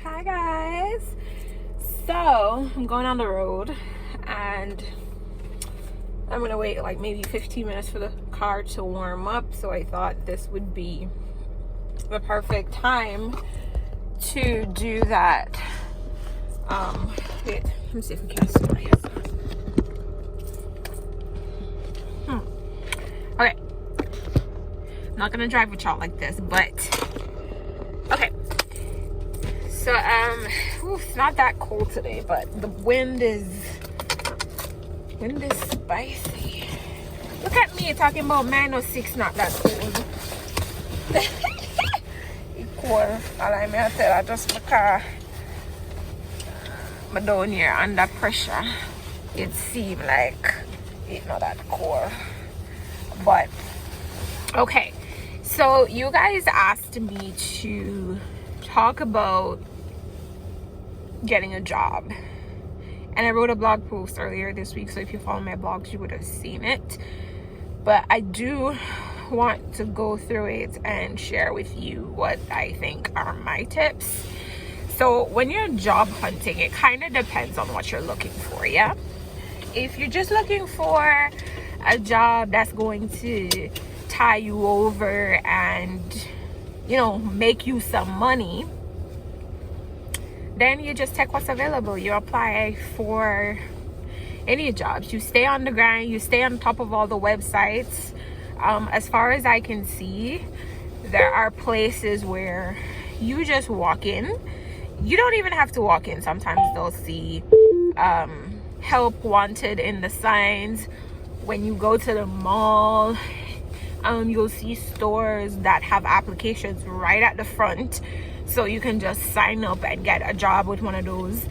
Hi guys. So I'm going on the road and I'm gonna wait like maybe 15 minutes for the car to warm up, so I thought this would be the perfect time to do that. Wait, let me see if we can see my Okay, I'm not gonna drive with y'all like this, but okay. So it's not that cold today, but the wind is spicy. Look at me talking about -6, not that cold. It's cold. All I may tell, I just my car. I'm down here under pressure. It seemed like it's not that cold, but okay. So you guys asked me to talk about getting a job, and I wrote a blog post earlier this week, so if you follow my blogs you would have seen it, but I do want to go through it and share with you what I think are my tips. So when you're job hunting, it kind of depends on what you're looking for. Yeah, if you're just looking for a job that's going to tie you over and, you know, make you some money, then you just take what's available. You apply for any jobs. You stay on the grind. You stay on top of all the websites. As far as I can see, there are places where you just walk in. You don't even have to walk in. Sometimes they'll see help wanted in the signs. When you go to the mall, you'll see stores that have applications right at the front, so you can just sign up and get a job with one of those.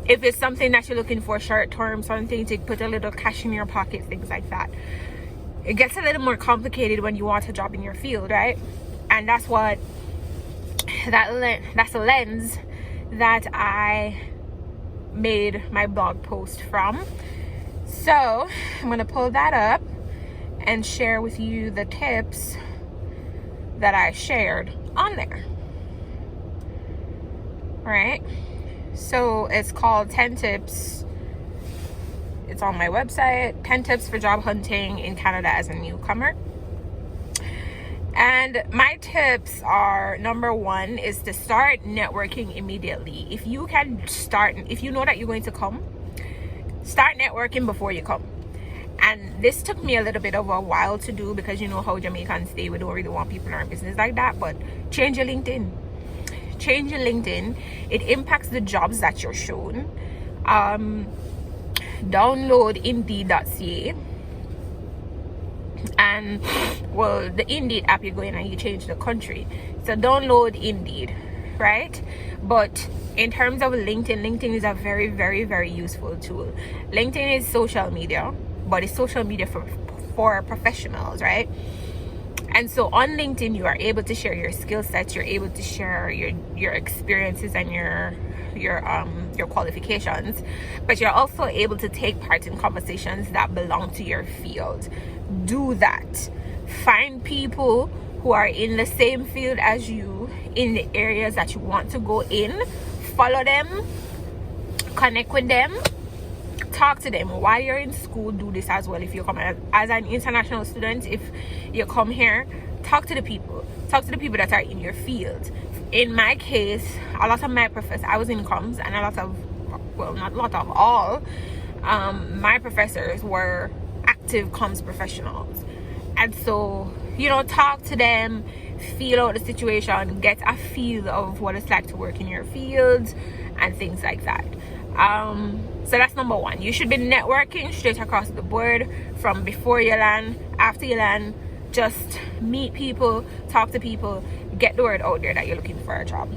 If it's something that you're looking for short term, something to put a little cash in your pocket, things like that. It gets a little more complicated when you want a job in your field, right? And that's what that's a lens that I made my blog post from. So I'm gonna pull that up and share with you the tips that I shared on there. All right, so it's called 10 tips. It's on my website, 10 tips for job hunting in Canada as a newcomer. And my tips are, number one is to start networking immediately. If you know that you're going to come, start networking before you come. And this took me a little bit of a while to do, because you know how Jamaicans stay, we don't really want people in our business like that. But change your LinkedIn. Change your LinkedIn. It impacts the jobs that you're shown. Download Indeed.ca, and well, the Indeed app, you go in and you change the country, so download Indeed, right? But in terms of LinkedIn is a very, very, very useful tool. LinkedIn is social media, but it's social media for professionals, right? And so on LinkedIn, you are able to share your skill sets, you're able to share your experiences and your qualifications, but you're also able to take part in conversations that belong to your field. Do that. Find people who are in the same field as you in the areas that you want to go in. Follow them, connect with them, talk to them while you're in school. Do this as well. If you come as an international student, if you come here, talk to the people that are in your field. In my case, a lot of my professors, I was in comms, and my professors were active comms professionals. And so, you know, talk to them, feel out the situation, get a feel of what it's like to work in your field and things like that. So that's number one. You should be networking straight across the board, from before you land, after you land. Just meet people, talk to people, get the word out there that you're looking for a job.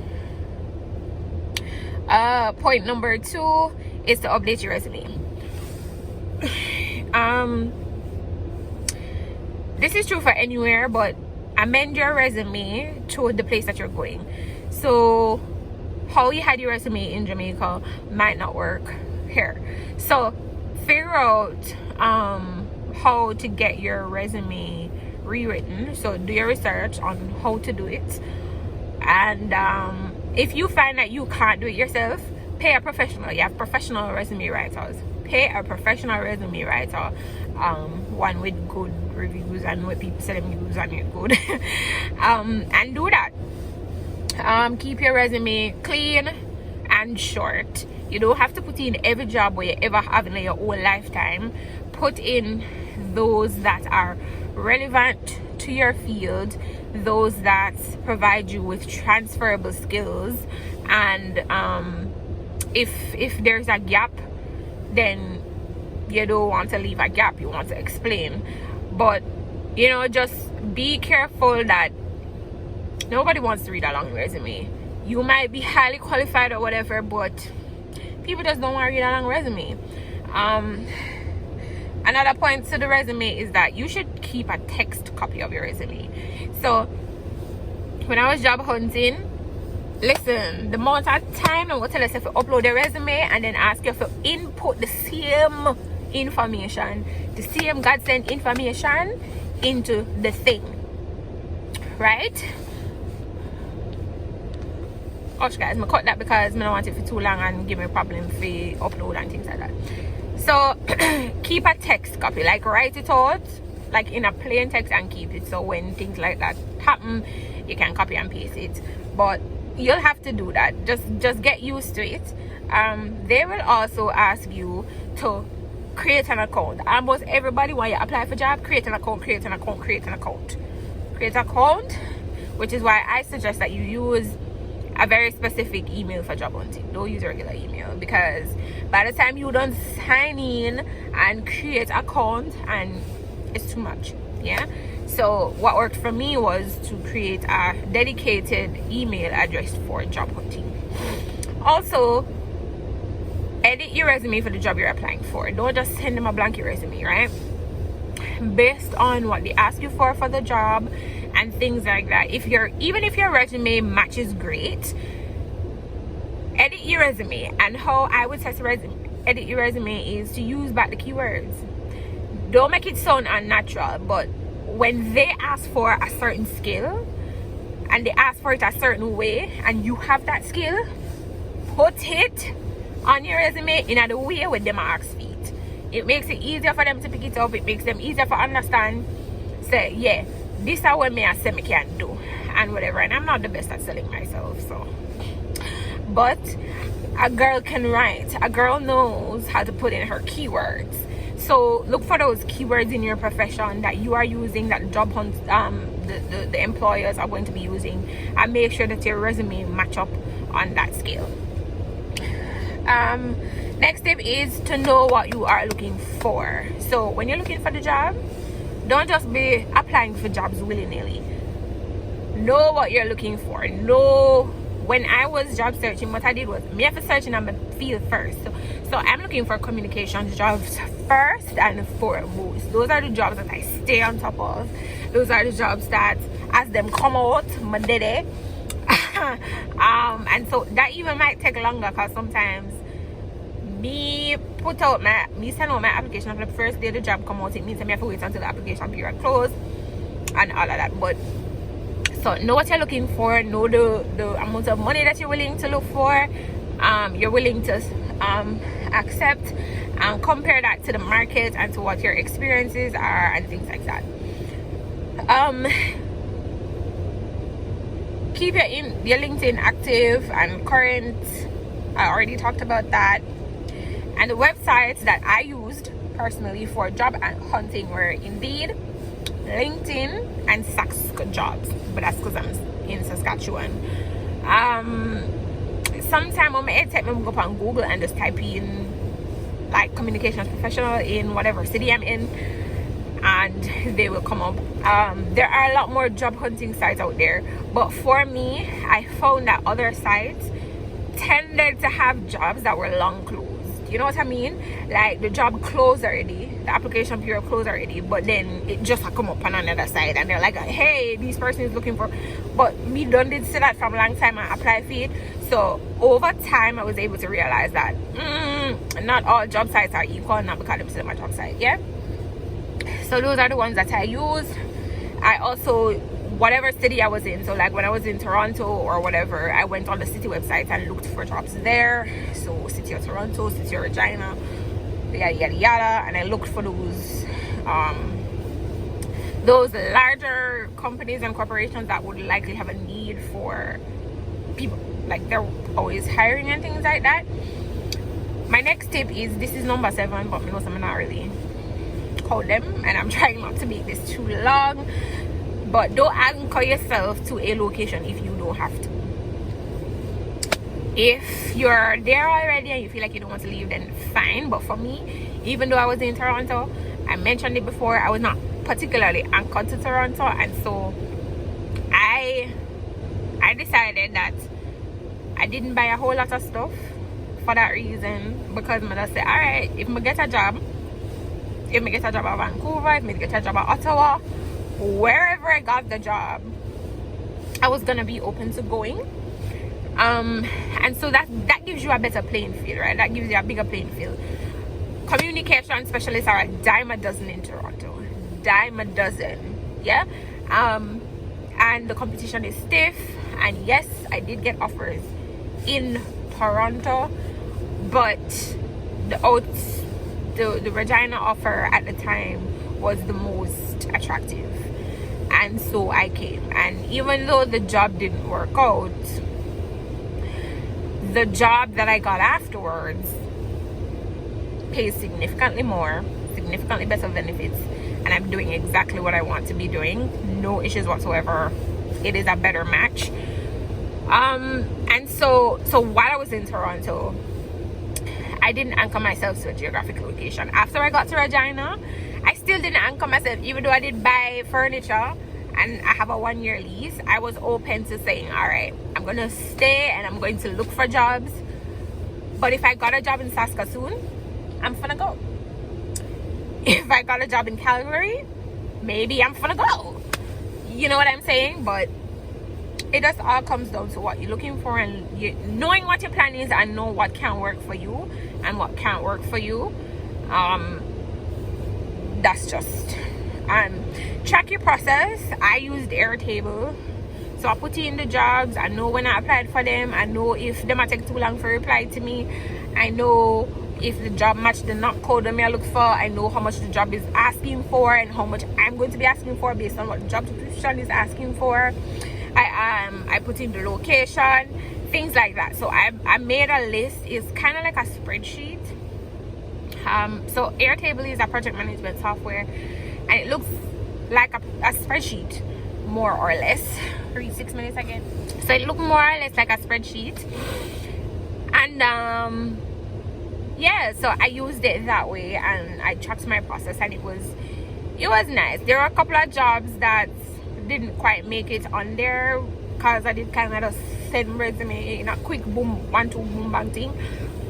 Point number 2 is to update your resume. This is true for anywhere, but amend your resume to the place that you're going. So how you had your resume in Jamaica might not work here. So figure out how to get your resume rewritten. So do your research on how to do it, and if you find that you can't do it yourself, pay a professional. You have professional resume writers. Pay a professional resume writer, one with good reviews and what people say them use and it good. And do that. Keep your resume clean and short. You don't have to put in every job where you ever have in your whole lifetime. Put in those that are relevant to your field, those that provide you with transferable skills, and if there's a gap, then you don't want to leave a gap, you want to explain. But you know, just be careful that nobody wants to read a long resume. You might be highly qualified or whatever, but people just don't want to read a long resume. Another point to the resume is that you should keep a text copy of your resume. So when I was job hunting, listen, the amount of time I'm going to tell us if you upload the resume and then ask you to input the same information, the same God sent information into the thing, right? Gosh guys, I cut that because I don't want it for too long and give me a problem for upload and things like that. So keep a text copy, like write it out like in a plain text and keep it, so when things like that happen you can copy and paste it. But you'll have to do that, just get used to it. They will also ask you to create an account. Almost everybody, when you apply for job, create an account, create an account, create an account, create an account, which is why I suggest that you use a very specific email for job hunting. Don't use a regular email, because by the time you don't sign in and create an account, and it's too much. Yeah, so what worked for me was to create a dedicated email address for job hunting. Also, edit your resume for the job you're applying for. Don't just send them a blanket resume, right? Based on what they ask you for the job and things like that. Even if your resume matches great, edit your resume. And how I would test edit your resume is to use back the keywords. Don't make it sound unnatural, but when they ask for a certain skill and they ask for it a certain way and you have that skill, put it on your resume in the way with them ask feet. It makes it easier for them to pick it up. It makes them easier for understand. Say, yeah, this is what me I say me can do and whatever. And I'm not the best at selling myself, so. But a girl can write. A girl knows how to put in her keywords. So look for those keywords in your profession that you are using, that job hunt, the employers are going to be using, and make sure that your resume match up on that scale. Next tip is to know what you are looking for. So when you're looking for the job, don't just be applying for jobs willy-nilly. Know what you're looking for. Know. When I was job searching, what I did was me have to search in my field first. So I'm looking for communications jobs first and foremost. Those are the jobs that I stay on top of. Those are the jobs that as them come out, my day. And so that even might take longer, because sometimes me send out my application on the first day the job come out. It means I have to wait until the application period close and all of that. But so know what you're looking for, know the amount of money that you're willing to look for, you're willing to accept, and compare that to the market and to what your experiences are and things like that. Keep your LinkedIn active and current. I already talked about that. And the websites that I used personally for job hunting were Indeed, LinkedIn, and Sask Jobs, but that's because I'm in Saskatchewan. Sometime on my headset, I'm go up on Google and just type in like communications professional in whatever city I'm in, and they will come up. There are a lot more job hunting sites out there, but for me, I found that other sites tended to have jobs that were long closed. You know what I mean? Like the job closed already, the application period closed already, but then it just come up on another side and they're like, hey, this person is looking for. But me done did see that from a long time and apply for it. So over time I was able to realize that not all job sites are equal, not because I'm still my job site. Yeah, so those are the ones that I use. I also whatever city I was in. So like when I was in Toronto or whatever, I went on the city website and looked for jobs there. So city of Toronto, city of Regina, yada yada yada, and I looked for those larger companies and corporations that would likely have a need for people, like they're always hiring and things like that. My next tip is, this is number 7, but me know I'm not really call them, and I'm trying not to make this too long, but don't anchor yourself to a location if you don't have to. If you're there already and you feel like you don't want to leave, then fine. But for me, even though I was in Toronto, I mentioned it before, I was not particularly anchored to Toronto, and so I decided that I didn't buy a whole lot of stuff for that reason, because I just say, all right, if I get a job, at Vancouver, if I get a job at Ottawa, wherever I got the job, I was gonna be open to going. And so that gives you a better playing field, right? That gives you a bigger playing field. Communication specialists are a dime a dozen in Toronto, dime a dozen, yeah. And the competition is stiff, and yes, I did get offers in Toronto, but the Regina offer at the time was the most attractive, and so I came. And even though the job didn't work out, the job that I got afterwards pays significantly more, significantly better benefits, and I'm doing exactly what I want to be doing. No issues whatsoever. It is a better match. And so while I was in Toronto, I didn't anchor myself to a geographic location. After I got to Regina, I still didn't anchor myself, even though I did buy furniture and I have a 1-year lease. I was open to saying, all right, I'm gonna stay and I'm going to look for jobs, but if I got a job in Saskatoon, I'm gonna go. If I got a job in Calgary, maybe I'm gonna go. You know what I'm saying? But it just all comes down to what you're looking for, and knowing what your plan is and know what can work for you and what can't work for you. That's just track your process. I used Airtable, so I put in the jobs. I know when I applied for them. I know if them might take too long for reply to me. I know if the job match the not code that I look for. I know how much the job is asking for and how much I'm going to be asking for based on what the job description is asking for. I put in the location, things like that. So I made a list. It's kind of like a spreadsheet. So Airtable is a project management software, and it looks like a spreadsheet, more or less. 6 minutes again. So it looked more or less like a spreadsheet, and yeah, so I used it that way, and I tracked my process, and it was nice. There were a couple of jobs that didn't quite make it on there because I did kind of just send resume in a quick boom 1-2 boom bang thing.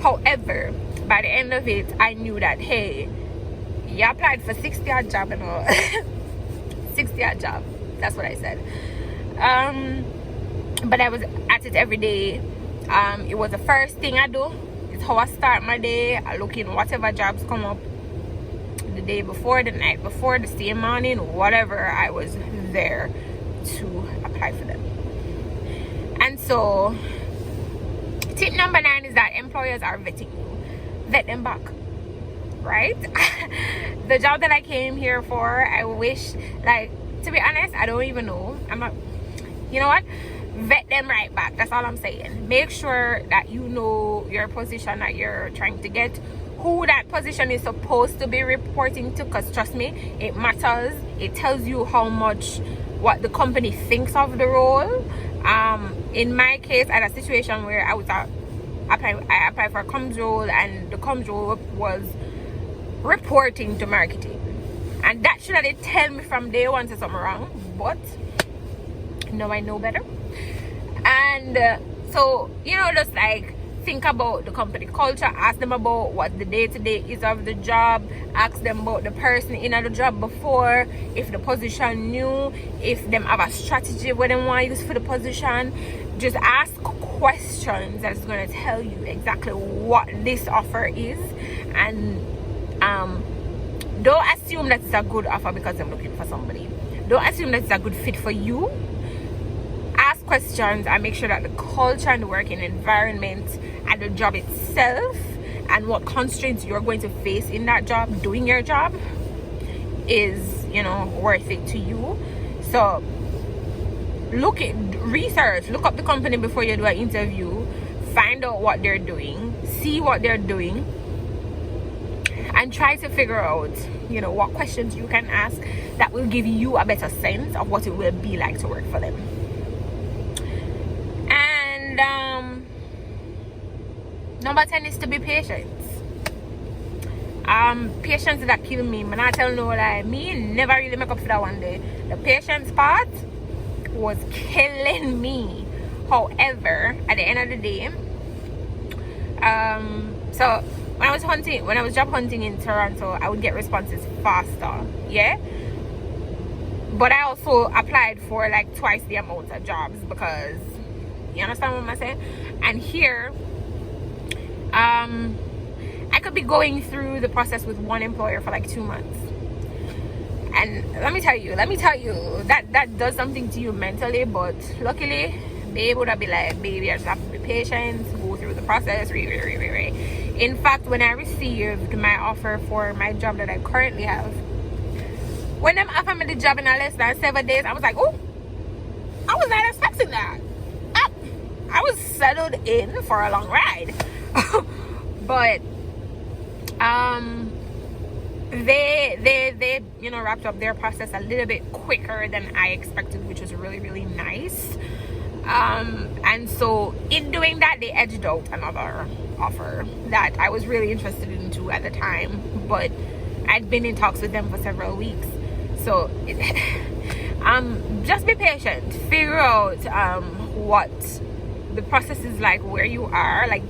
However, by the end of it, I knew that, hey, you applied for 60-odd job and all. 60-odd job, that's what I said. But I was at it every day. It was the first thing I do. It's how I start my day. I look in whatever jobs come up the day before, the night before, the same morning, whatever. I was there to apply for them. And so tip number 9 is that employers are vetting you. Vet them back, right? The job that I came here for, I wish, like, to be honest, I don't even know. I'm not, you know what, vet them right back. That's all I'm saying. Make sure that you know your position that you're trying to get, who that position is supposed to be reporting to, because trust me, it matters. It tells you how much, what the company thinks of the role. In my case, I had a situation where I applied for a comms role, and the comms role was reporting to marketing, and that should have tell me from day one to something wrong, but now I know better. And so, you know, just like think about the company culture, ask them about what the day-to-day is of the job, ask them about the person in the job before, if the position new, if them have a strategy what they want to use for the position. Just ask questions that's going to tell you exactly what this offer is, and don't assume that it's a good offer because I'm looking for somebody. don't assume that it's a good fit for you. Ask questions and make sure that the culture and the working environment and the job itself and what constraints you're going to face in that job, doing your job, is, you know, worth it to you. So research, look up the company before you do an interview, find out what they're doing, see what they're doing, and try to figure out, you know, what questions you can ask that will give you a better sense of what it will be like to work for them. And number 10 is to be patient. Patience that kill me. Man, I tell no lie. Me never really make up for that one day. The patience part was killing me. However, at the end of the day, so when I was job hunting in Toronto, I would get responses faster, yeah. But I also applied for like twice the amount of jobs, because you understand what I'm saying. And here, I could be going through the process with one employer for like 2 months, and let me tell you that does something to you mentally. But luckily, they would have been like, baby, I just have to be patient, go through the process. In fact, when I received my offer for my job that I currently have, when them offered me the job in less than 7 days, I was like, oh, I was not expecting that. I was settled in for a long ride. But they you know, wrapped up their process a little bit quicker than I expected, which was really, really nice. And so in doing that, they edged out another offer that I was really interested in too at the time, but I'd been in talks with them for several weeks. So just be patient, figure out what the process is like where you are. Like,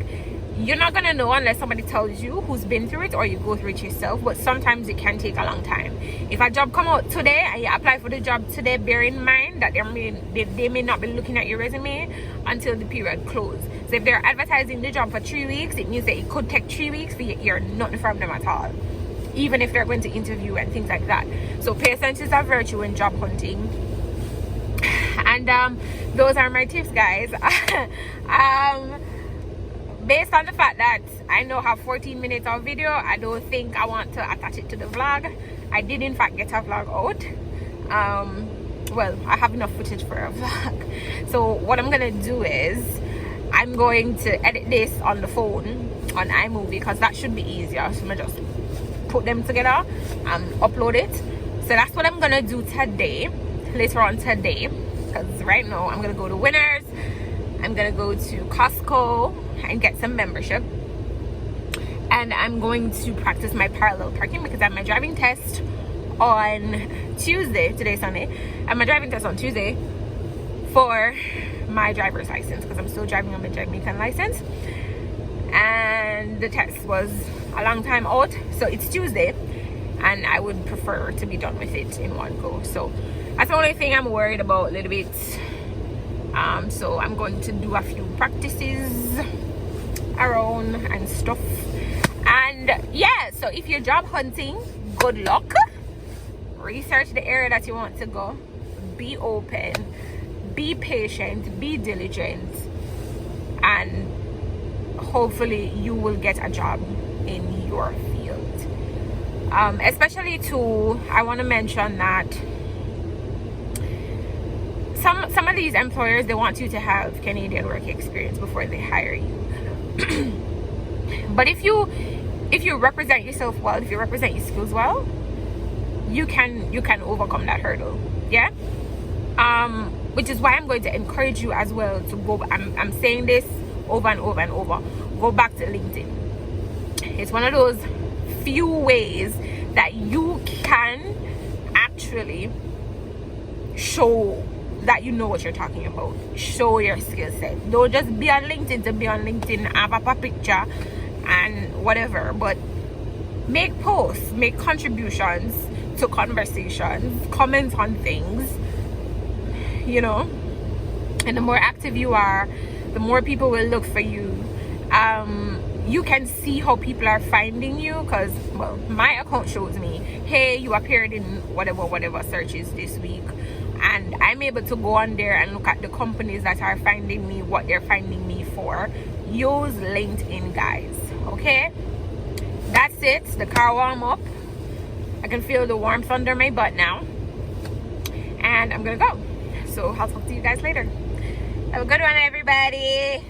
you're not gonna know unless somebody tells you who's been through it, or you go through it yourself. But sometimes it can take a long time. If a job come out today and you apply for the job today, bear in mind that they may not be looking at your resume until the period closes. So if they're advertising the job for 3 weeks, it means that it could take 3 weeks for you to hear nothing from them at all, even if they're going to interview and things like that. So patience is a virtue in job hunting. And those are my tips, guys. Based on the fact that I now have 14 minutes of video, I don't think I want to attach it to the vlog. I did in fact get a vlog out. Well, I have enough footage for a vlog. So what I'm gonna do is I'm going to edit this on the phone on iMovie, because that should be easier. So I'm gonna just put them together and upload it. So that's what I'm gonna do today, later on today, because right now I'm gonna go to Winners, I'm gonna go to Costco and get some membership, and I'm going to practice my parallel parking, because I have my driving test on Tuesday. Today's Sunday. I have my driving test on Tuesday for my driver's license, because I'm still driving on my Jamaican license, and the test was a long time out, so it's Tuesday, and I would prefer to be done with it in one go. So that's the only thing I'm worried about a little bit. So I'm going to do a few practices around and stuff. And yeah, so if you're job hunting, good luck. Research the area that you want to go. Be open, be patient, be diligent, and hopefully you will get a job in your field. Especially too, I want to mention that some of these employers, they want you to have Canadian work experience before they hire you. But if you represent yourself well, if you represent your skills well, you can overcome that hurdle. Yeah. Which is why I'm going to encourage you as well to go. I'm saying this over and over and over. Go back to LinkedIn. It's one of those few ways that you can actually show that you know what you're talking about. Show your skill set. Don't just be on LinkedIn to be on LinkedIn, have up a picture and whatever, but make posts, make contributions to conversations, comment on things, you know. And the more active you are, the more people will look for you. you can see how people are finding you, because well, my account shows me, hey, you appeared in whatever searches this week, and I'm able to go on there and look at the companies that are finding me, what they're finding me for. Use LinkedIn, guys. Okay, that's it. The car warm up. I can feel the warmth under my butt now, and I'm gonna go. So I'll talk to you guys later. Have a good one, everybody.